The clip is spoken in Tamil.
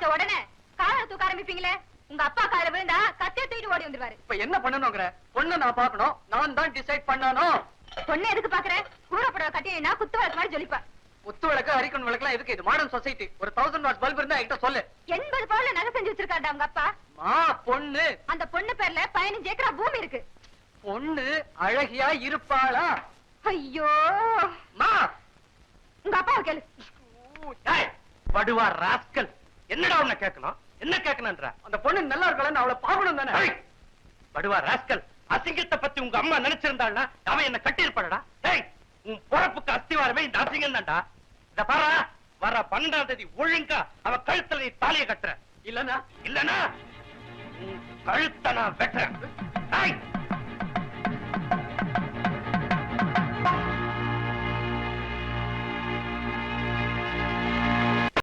பார்த்த உடனே காலை தூக்க ஆரம்பிப்பீங்களே, உங்க அப்பா காலை விழுந்தா கத்திய தூக்கிட்டு ஓடி வந்துருவாரு. இப்ப என்ன பண்ணணுங்கிற? பொண்ணு நான் பாக்கணும், நான் தான் டிசைட் பண்ணணும். பொண்ணு எதுக்கு பாக்குறேன்? கூறப்பட கட்டினா குத்து வழக்கு மாதிரி ஜொலிப்பா. குத்து விளக்கு அரிக்கன் விளக்குலாம் எதுக்கு? இது மாடர்ன் சொசைட்டி. ஒரு 1000 வாட் பல்ப் இருந்தா என்கிட்ட சொல்லு. 80 பவுன்ல நகை செஞ்சு வச்சிருக்காண்டா உங்க அப்பா. பொண்ணு, அந்த பொண்ணு பேர்ல 15 ஏக்கரா பூமி இருக்கு. பொண்ணு அழகியா இருப்பாளா? ஐயோ மா, உங்க அப்பாவை கேளு. படுவா ராஸ்கல், என்னடா உன்னை கேட்கணும்? என்ன கேட்கணும்ன்ற? அந்த பொண்ணு நல்லா இருக்கலாம், அவளை பாக்கணும் தானே? படுவா ராஸ்கல், அசிங்கத்தை பத்தி உங்க அம்மா நினைச்சிருந்தாள்னா அவன் என்ன கட்டியிருப்பாடா. உன் பொழப்புக்கு அஸ்திவாரமே இந்த அசிங்கம் தான்டா. இத பாரா, வர 12ஆம் தேதி ஒழுங்கா அவ கழுத்துல நீ தாலிய கட்டுற. இல்லனா இல்லனா கழுத்தை நான் வெட்டுறேன்.